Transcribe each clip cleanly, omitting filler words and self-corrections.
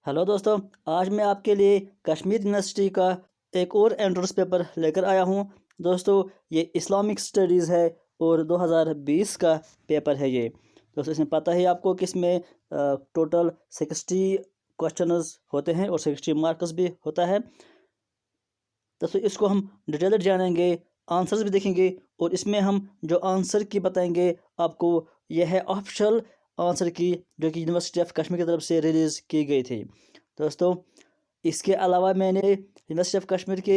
Hello दोस्तों। आज मैं आपके लिए कश्मीर यूनिवर्सिटी का एक और एंट्रेंस पेपर लेकर आया हूं। दोस्तों, ये इस्लामिक स्टडीज़ है और 2020 का पेपर है ये। दोस्तों, इसमें पता है आपको कि इसमें टोटल 60 क्वेश्चंस होते हैं और 60 मार्क्स भी होता है। दोस्तों, इसको हम डिटेल्ड जानेंगे, आंसर्स भी देखेंगे और इसमें हम जो आंसर की बताएंगे आपको, यह है ऑफिशियल आंसर की, जो कि यूनिवर्सिटी ऑफ कश्मीर की तरफ से रिलीज़ की गई थी। दोस्तों, इसके अलावा मैंने यूनिवर्सिटी ऑफ कश्मीर के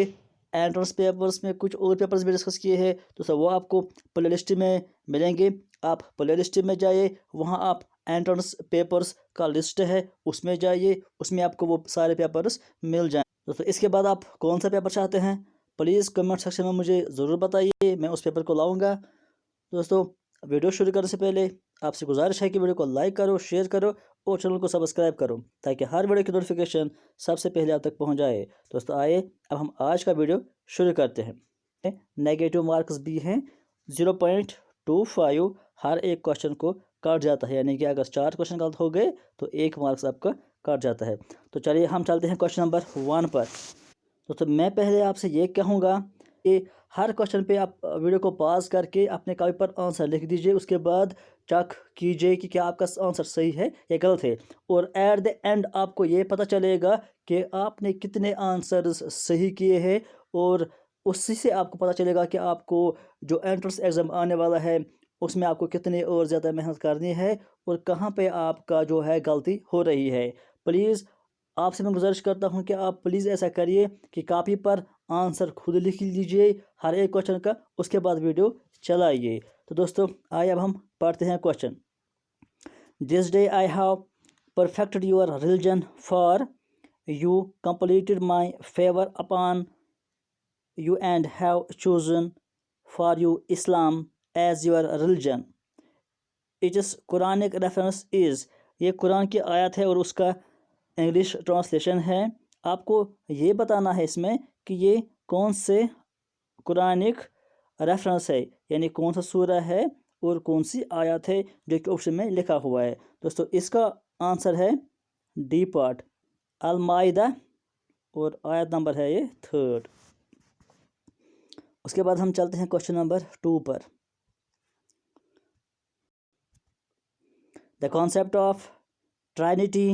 एंट्रेंस पेपर्स में कुछ और पेपर्स भी डिस्कस किए हैं। दोस्तों, वो आपको प्ले लिस्ट में मिलेंगे। आप प्ले लिस्ट में जाइए, वहाँ आप एंट्रेंस पेपर्स का लिस्ट है उसमें जाइए, उसमें आपको वो सारे पेपर्स मिल जाएँ। दोस्तों, इसके बाद आप कौन सा पेपर चाहते हैं, प्लीज़ कमेंट सेक्शन में मुझे ज़रूर बताइए, मैं उस पेपर को लाऊंगा। दोस्तों, वीडियो शुरू करने से पहले आपसे गुजारिश है कि वीडियो को लाइक करो, शेयर करो और चैनल को सब्सक्राइब करो, ताकि हर वीडियो की नोटिफिकेशन सबसे पहले आप तक पहुंच जाए। दोस्तों, आइए अब हम आज का वीडियो शुरू करते हैं। नेगेटिव मार्क्स भी हैं, 0.25 हर एक क्वेश्चन को काट जाता है, यानी कि अगर 4 क्वेश्चन गलत हो गए तो 1 मार्क्स आपका काट जाता है। तो चलिए हम चलते हैं क्वेश्चन नंबर 1 पर। तो मैं पहले आपसे ये कहूँगा कि हर क्वेश्चन पे आप वीडियो को पॉज करके अपने कॉपी पर आंसर लिख दीजिए, उसके बाद चेक कीजिए कि क्या आपका आंसर सही है या गलत है, और एट द एंड आपको ये पता चलेगा कि आपने कितने आंसर्स सही किए हैं, और उसी से आपको पता चलेगा कि आपको जो एंट्रेंस एग्ज़ाम आने वाला है उसमें आपको कितनी और ज़्यादा मेहनत करनी है और कहाँ पे आपका जो है गलती हो रही है। प्लीज़ आपसे मैं गुजारिश करता हूं कि आप प्लीज़ ऐसा करिए कि कॉपी पर आंसर खुद लिख लीजिए हर एक क्वेश्चन का, उसके बाद वीडियो चलाइए। तो दोस्तों, आइए अब हम पढ़ते हैं question. This day I have perfected your religion for you, completed my favour upon you and have chosen for you Islam as your religion. Its Quranic reference is, ये कुरान की आयत है और उसका इंग्लिश ट्रांसलेशन है। आपको ये बताना है इसमें कि ये कौन से कुरानिक रेफरेंस है, यानी कौन सा सूरा है और कौन सी आयत है जो कि ऑप्शन में लिखा हुआ है। दोस्तों, इसका आंसर है डी पार्ट, अल माइदा, और आयत नंबर है ये 3rd। उसके बाद हम चलते हैं क्वेश्चन नंबर 2 पर। The concept of Trinity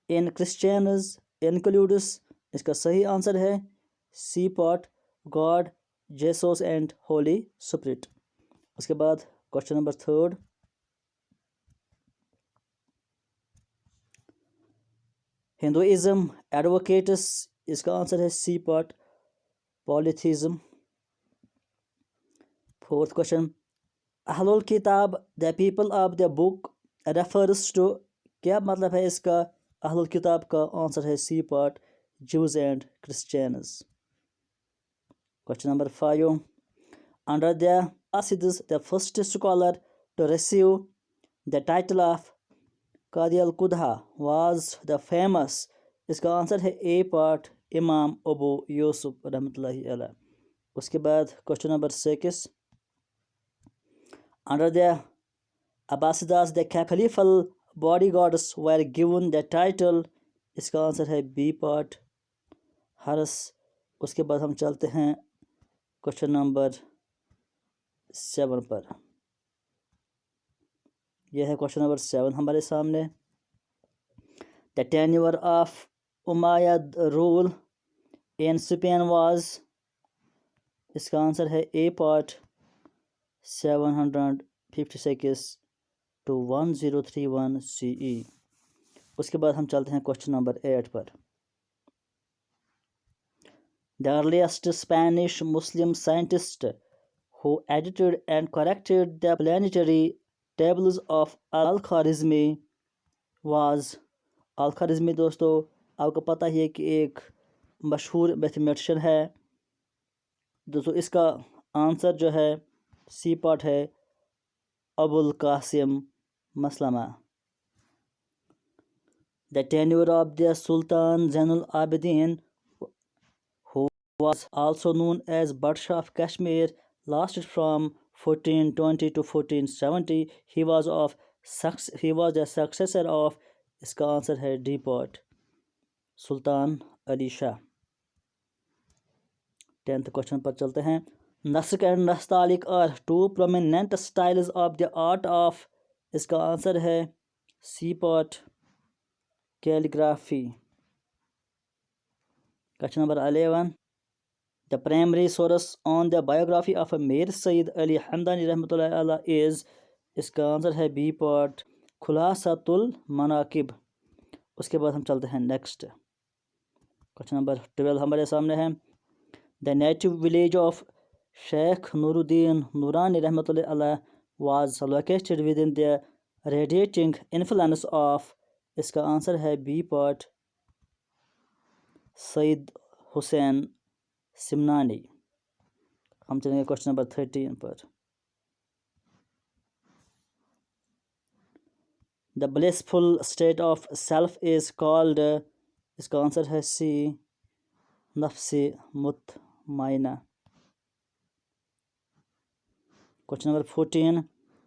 in Christians includes, इसका सही आंसर है C part, God, Jesus and Holy Spirit. उसके बाद question number 3rd, Hinduism advocates, इसका आंसर है C part, polytheism. 4th question, अहलुल किताब the people of the book refers to, क्या मतलब है इसका? अहलुल किताब का आंसर है C part, Jews and Christians. Question number 5, under the Acids, the first scholar to receive the title of Qadi al-Qudha was the famous, इसका answer है ए पार्ट, इमाम अबू यूसुफ रहमतुल्लाहि अलैह। उसके बाद question number 6, under the Abbasidas the caliphal bodyguards were given the title, इसका answer है B part, हरस। उसके बाद हम चलते हैं क्वेश्चन नंबर 7 पर। यह है क्वेश्चन नंबर 7 हमारे सामने। The tenure of Umayyad rule in Spain was, इसका आंसर है ए पार्ट, 756 to 1031 CE। उसके बाद हम चलते हैं क्वेश्चन नंबर 8 पर। The earliest Spanish Muslim scientist who edited and corrected the planetary tables of Al-Khwarizmi was, Al-Khwarizmi दोस्तों आपको पता ही है कि एक मशहूर मैथमेटिशियन है। दोस्तों, इसका आंसर जो है सी पार्ट है, Abul Qasim Maslama. The tenure of the Sultan Zainul Abidin, who was also known as Badshah of Kashmir, lasted from 1420 to 1470. He was the successor of, इसका आंसर है D part, Sultan Ali Shah. 10th question पर चलते हैं। Naskh and Nastaliq are two prominent styles of the art of, इसका answer है C part calligraphy. Question number 11, the primary source on the biography of Mir Syed Ali Hamadani रहमतुल्लाह अलैह is, इसका आंसर है बी पार्ट खुलासतुल मनाकिब। उसके बाद हम चलते हैं नेक्स्ट। क्वेश्चन नंबर 12 हमारे सामने है। The native village of Sheikh Nooruddin Noorani रहमतुल्लाह अलैह was located within the radiating influence of, इसका आंसर है बी पार्ट सईद हुसैन सिमनानी। हम चलेंगे क्वेश्चन नंबर 13 पर। The blissful state of self is called, इसका आंसर है सी नफ्से मुतमइना। Question number 14,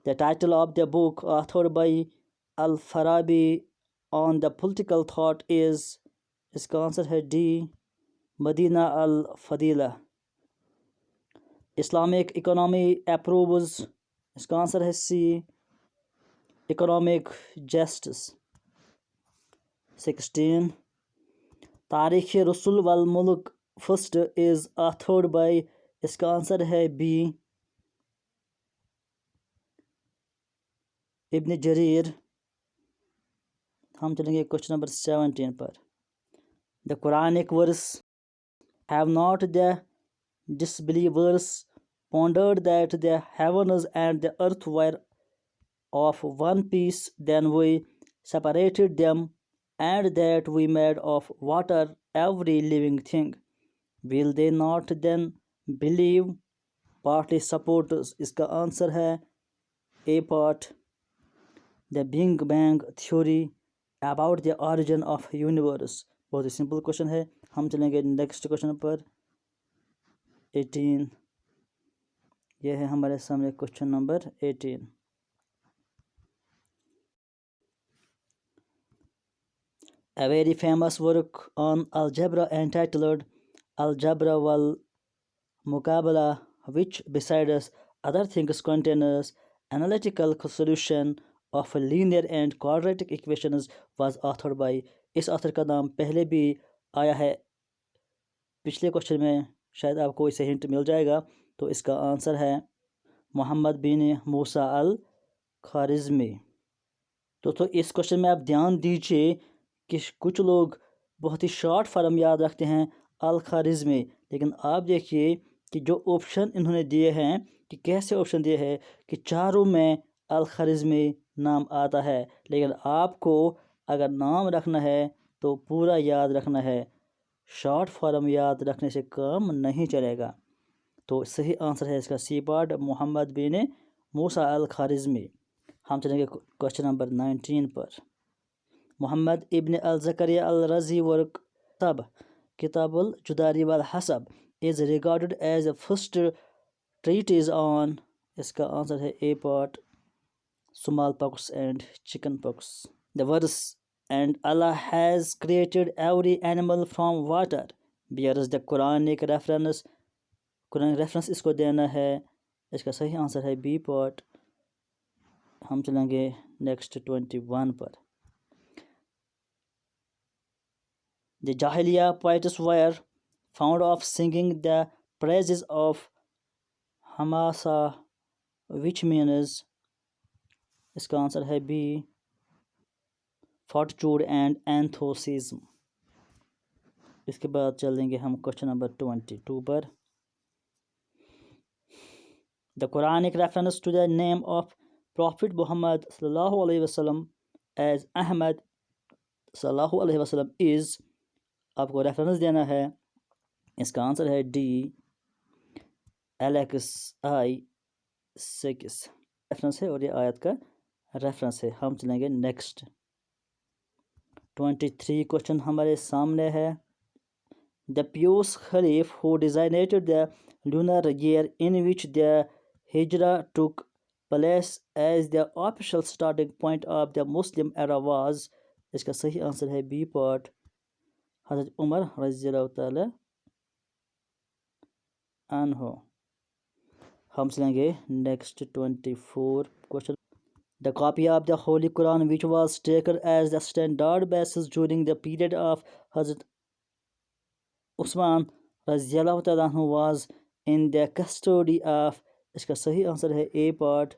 the title of the book authored by Al Farabi on the political thought is, इसका आंसर है डी मदीना अल फदीला। इस्लामिक इकोनॉमी अप्रूव्स, इसका answer है C economic justice. 16, तारीख़ रसूल वल मुल्क फर्स्ट इज़ ऑथर्ड बाय, इसका आंसर है बी इब्न जरीर। हम चलेंगे क्वेश्चन नंबर 17 पर। The Quranic verse have not the disbelievers pondered that the heavens and the earth were of one piece, then we separated them, and that we made of water every living thing. Will they not then believe? Partly support, इसका answer है A part the big bang theory about the origin of universe. बहुत ही simple question है। हम चलेंगे next question पर 18। यह है हमारे सामने question number 18। A very famous work on algebra entitled Algebra wal Muqabala, which besides other things contains analytical solution of linear and quadratic equations, was authored by, इस author का नाम पहले भी आया है पिछले क्वेश्चन में, शायद आपको इसे हिंट मिल जाएगा। तो इसका आंसर है मोहम्मद बिन मूसा अल खारिज़मी। तो इस क्वेश्चन में आप ध्यान दीजिए कि कुछ लोग बहुत ही शॉर्ट फॉर्म याद रखते हैं अल खारिज़मी, लेकिन आप देखिए कि जो ऑप्शन इन्होंने दिए हैं कि कैसे ऑप्शन दिए हैं कि चारों में अल खारिज़मी नाम आता है, लेकिन आपको अगर नाम रखना है तो पूरा याद रखना है, शॉर्ट फॉर्म याद रखने से काम नहीं चलेगा। तो सही आंसर है इसका सी पार्ट मोहम्मद बिन मूसा अल खारिज़मी। हम चलेंगे क्वेश्चन नंबर 19 पर। मोहम्मद इब्न अल ज़करिया अल रज़ी वर्क तब Kitabul Judari wal Hasab is regarded as the first treatise on, इसका आंसर है A part smallpox and chickenpox. The verse and Allah has created every animal from water bears the Quranic reference, Quranic reference इसको देना है, इसका सही answer है B part. हम चलेंगे नेक्स्ट 21 पर। The Jahiliya poets were fond of singing the praises of Hamasa, which means, इसका आंसर है बी fortitude and enthusiasm। इसके बाद चलेंगे हम क्वेश्चन नंबर 22 पर। The Quranic reference to the name of Prophet Muhammad sallallahu alaihi wasallam as Ahmad sallallahu alaihi wasallam is, आपको reference देना है, इसका आंसर है डी LXI6 रेफरेंस है और ये आयत का रेफरेंस है। हम चलेंगे नेक्स्ट 23 क्वेश्चन हमारे सामने है। The pious caliph who designated the lunar year in which the Hijra took place as the official starting point of the Muslim era was, इसका सही आंसर है बी पार्ट हज़रत उमर रज़ियल्लाहु ताला अन्हो। हम चलेंगे next 24 question. The copy of the Holy Quran which was taken as the standard basis during the period of Hazrat Usman रज़ियल्लाहु ताला अन्हु was in the custody of, इसका सही आंसर है ए पार्ट,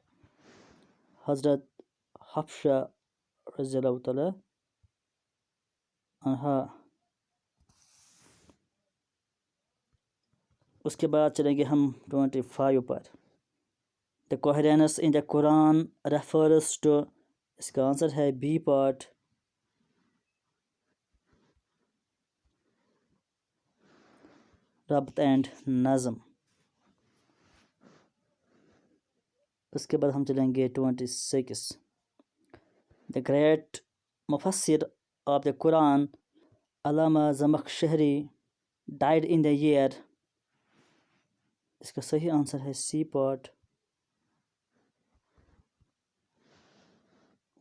हज़रत हफ्शा रज़ियल्लाहु ताला अन्हा। उसके बाद चलेंगे हम 25 पर। The coherence in the Quran refers to, इसका आंसर है बी पार्ट, रब्त एंड नज़म। उसके बाद हम चलेंगे 26। The great mufassir of the Quran Allama Zamakhshari died in the year, इसका सही आंसर है सी पार्ट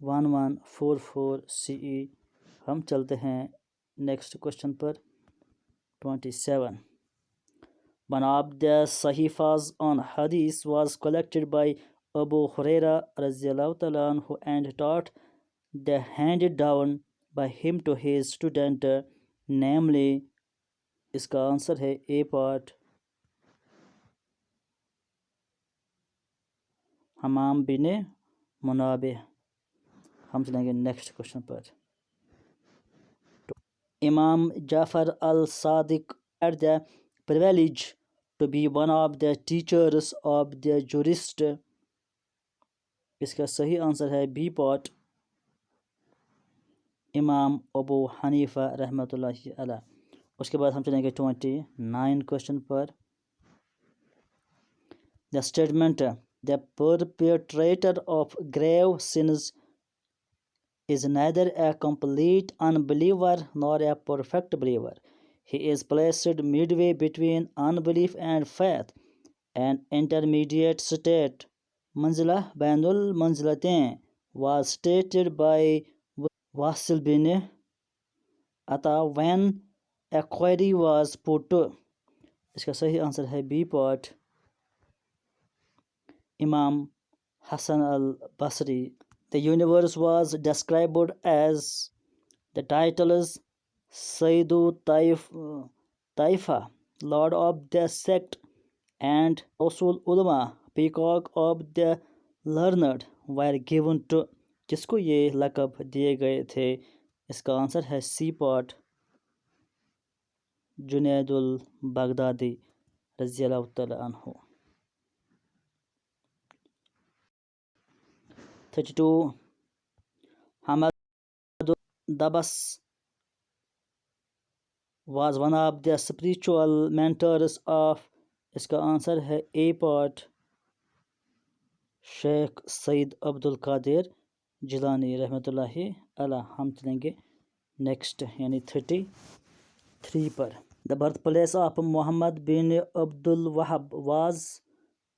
1144 CE। हम चलते हैं नेक्स्ट क्वेश्चन पर 27। One of the sahifas on hadith was collected by Abu Huraira radiallahu ta'ala anhu and taught the handed down by him to his student, namely, इसका answer है A part हमाम बिन मुनाबे। हम चलेंगे next question पर। Imam Jafar al-Sadiq had the privilege to be one of the teachers of the jurist, इसका सही answer है B part इमाम Abu Hanifa रहमतुल्लाहि अलैह। उसके बाद हम चलेंगे 29 क्वेश्चन पर। The statement the perpetrator of grave sins is neither a complete unbeliever nor a perfect believer. He is placed midway between unbelief and faith, an intermediate state. Manzila Bainul Manzilatain was stated by Wasil bin Ata when a query was put to, इसका सही answer है B part इमाम हसन अल बसरी। The universe was described as the titles Sayyidu Taifa, Lord of the Sect, and Rasul Ulama, Peacock of the Learned, were given to, जिसको ये लक़ब दिए गए थे, इसका आंसर है सी पार्ट जुनैदुल बगदादी रज़ियल्लाहु तआला अन्हु। 32 Hamad Dabas was one of the spiritual mentors of, इसका आंसर है A part Sheikh Saeed Abdul Qadir Jilani रहमतुल्लाहि अलैह। हम चलेंगे नेक्स्ट यानी 33 पर। The birth place of Muhammad bin Abdul Wahhab was,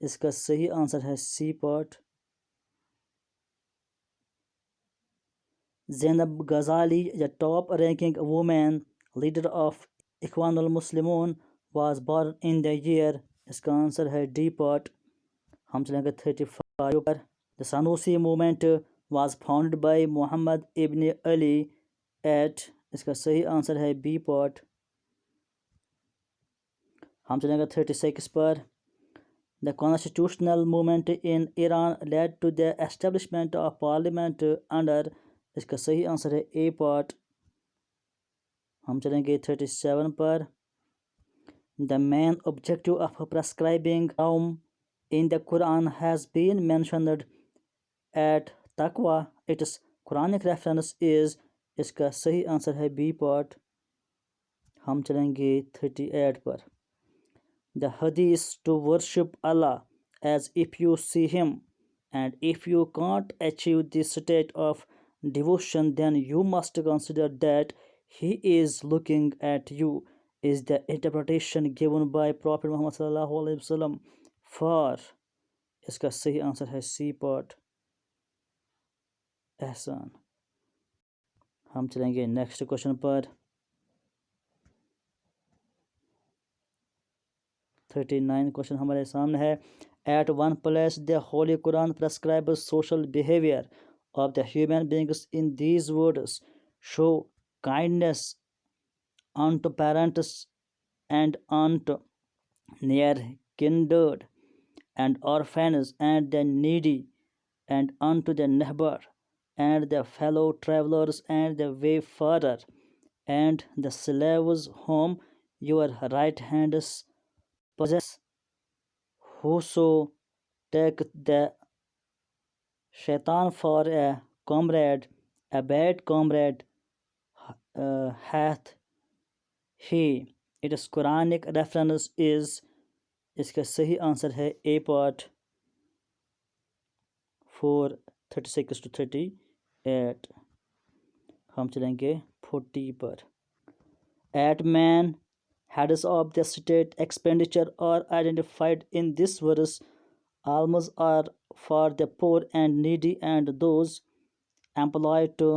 इसका सही आंसर है C part Zainab Ghazali, the top ranking woman leader of Ikhwanul Muslimun, was born in the year, इसका आंसर है डी पार्ट। हम चलेंगे 35 पर। The Sanusi movement was founded by Muhammad ibn Ali at, इसका सही answer है B part. हम चलेंगे 36 पर। The constitutional movement in Iran led to the establishment of parliament under, इसका सही आंसर है ए पार्ट। हम चलेंगे 37 पर। The main objective of prescribing Saum in the Quran has been mentioned at taqwa. Its Quranic reference is, इसका सही answer है B part. हम चलेंगे 38 पर। The hadith to worship Allah as if you see him, and if you can't achieve this state of devotion then you must consider that he is looking at you, is the interpretation given by Prophet Muhammad sallallahu alaihi wasallam for, इसका सही answer है C part एहसान। हम चलेंगे next question पर। 39 question हमारे सामने है। At one place the Holy Quran prescribes social behavior of the human beings in these words: show kindness unto parents and unto near kindred and orphans and the needy and unto the neighbor and the fellow travelers and the wayfarer and the slaves whom your right hands possess. Whoso taketh the shaitan for a comrade, a bad comrade hath he. Its Quranic reference is, इसका सही answer है A part 4:36 to 38। हम चलेंगे 40 पर। At man heads of the state expenditure are identified in this verse. Alms are for the poor and needy and those employed to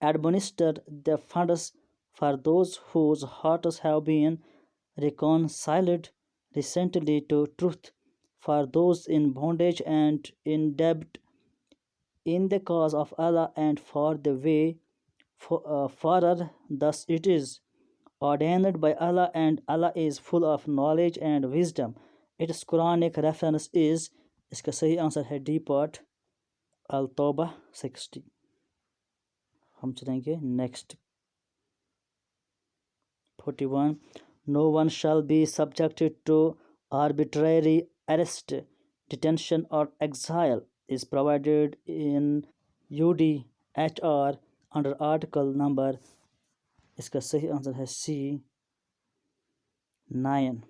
administer the funds for those whose hearts have been reconciled recently to truth, for those in bondage and in debt in the cause of Allah and for the way farer. Thus it is ordained by Allah and Allah is full of knowledge and wisdom. Its Quranic reference is, इसका सही answer है D part अल तौबा 60। हम चलेंगे next 41। No one shall be subjected to arbitrary arrest, detention or exile is provided in UDHR under article number, इसका सही answer है सी 9।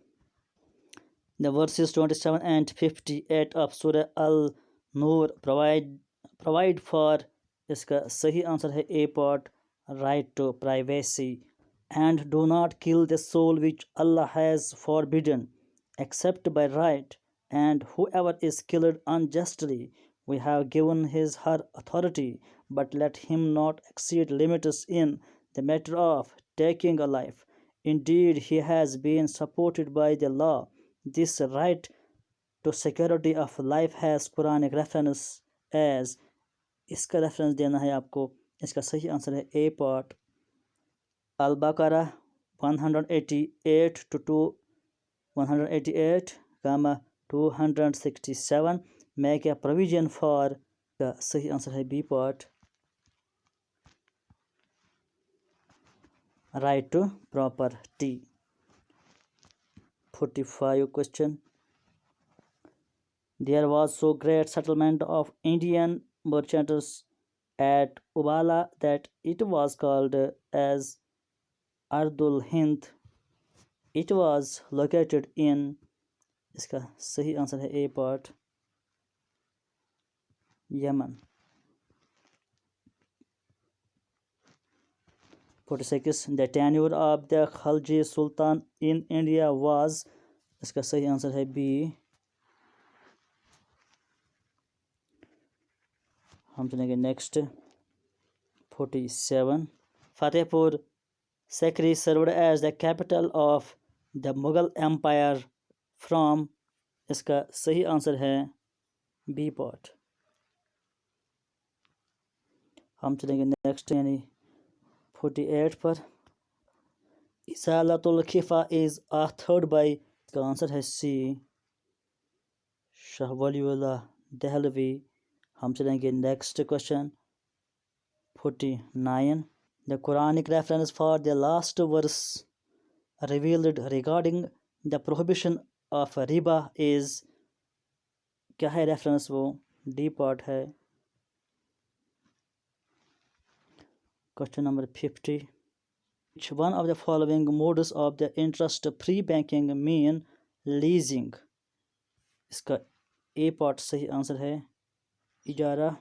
The verses 27 and 58 of Surah Al-Nur provide for, इसका सही answer है A part right to privacy, and do not kill the soul which Allah has forbidden except by right, and whoever is killed unjustly we have given her authority, but let him not exceed limits in the matter of taking a life. Indeed, he has been supported by the law. This right to security of life has Quranic reference as, इसका reference देना है आपको। इसका सही answer है A part अल-बकरा 188 to 188, 267 make a provision for, का सही answer है B part right to property। 45 question। There was so great settlement of Indian merchants at Ubala that it was called as Ardul Hind. It was located in, इसका सही answer है A part Yemen. 46 The tenure of the Khalji Sultan in India was, इसका सही answer है B. हम चलेंगे next 47 Fatehpur Sikri served as the capital of the Mughal Empire from, इसका सही आंसर है बी पार्ट। हम चलेंगे नेक्स्ट यानी 48 पर। इसालतुल खिफा इज authored by, इसका आंसर है सी शाह वलीउल्लाह दहलवी। हम चलेंगे next question 49 The Quranic reference for the last verse revealed regarding the prohibition of riba is, क्या है रेफरेंस वो डी पार्ट है। Question number 50 Which one of the following modes of the interest free banking mean leasing, इसका ए part सही answer है इजारा।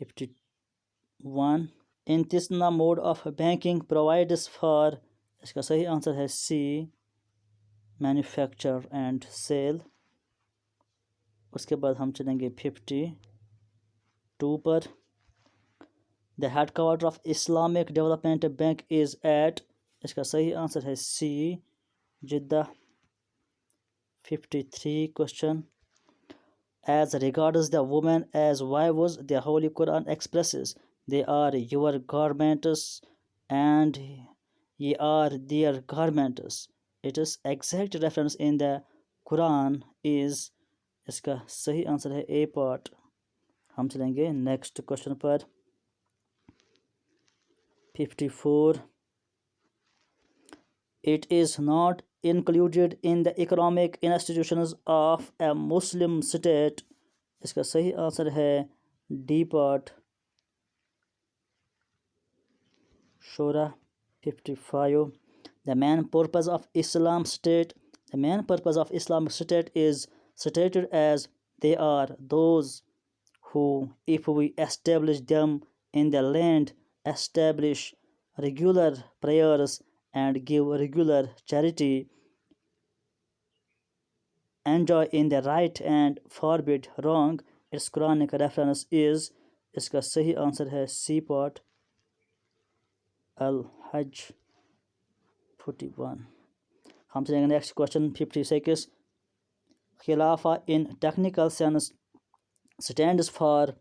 51 इंतिस्ना mode of banking provides for, इसका सही आंसर है सी मैन्युफैक्चर एंड सेल। उसके बाद हम चलेंगे 52 पर। The headquarter of Islamic Development Bank is at, इसका सही आंसर है सी Jeddah. 53 question. As regards the women as wives, the Holy Quran expresses, they are your garments and ye are their garments. Its exact reference in the Quran is, इसका सही answer है A part. हम चलेंगे next question पर। 54. It is not included in the economic institutions of a Muslim state. इसका सही answer है D part शोरा। 55. The main purpose of Islamic State is stated as they are those who, if we establish them in the land, establish regular prayers and give regular charity, enjoy in the right and forbid wrong. Its Quranic reference is, इसका सही answer है C part अल हज 41। हम चलेंगे next question 56। खिलाफा in technical sense stands for,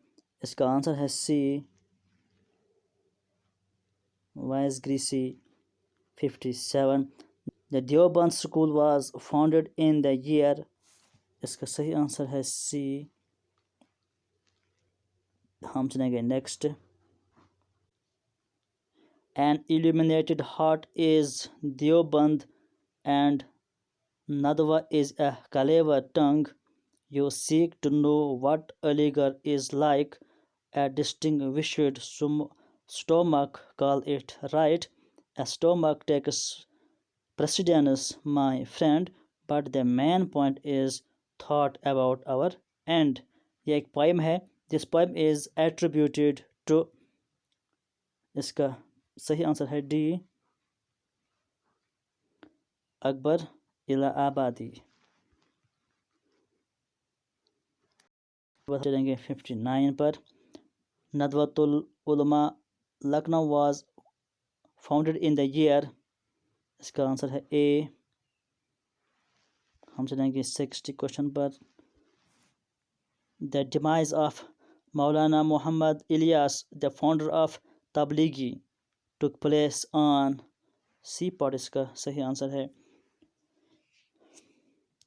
इसका answer है C vicegerency. 57. The Deoband school was founded in the year, इसका सही आंसर है सी। हम चलेंगे next. An illuminated heart is Deoband and Nadwa is a clever tongue. You seek to know what Aligarh is like. A distinguished stomach, call it right. A stomach takes precedence, my friend, but the main point is thought about our end. ये एक poem है. This poem is attributed to, इसका सही answer है D Akbar इलाहाबादी। चलेंगे 59 पर। नदवतुल उलमा Lucknow was founded in the year, इसका आंसर है ए। हम चलेंगे 60 क्वेश्चन पर। The demise of Maulana Muhammad Ilyas the founder of Tablighi took place on, C part इसका सही आंसर है।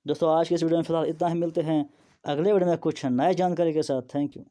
दोस्तों आज के इस वीडियो में फिलहाल इतना ही, मिलते हैं अगले वीडियो में कुछ नए जानकारी के साथ। Thank you.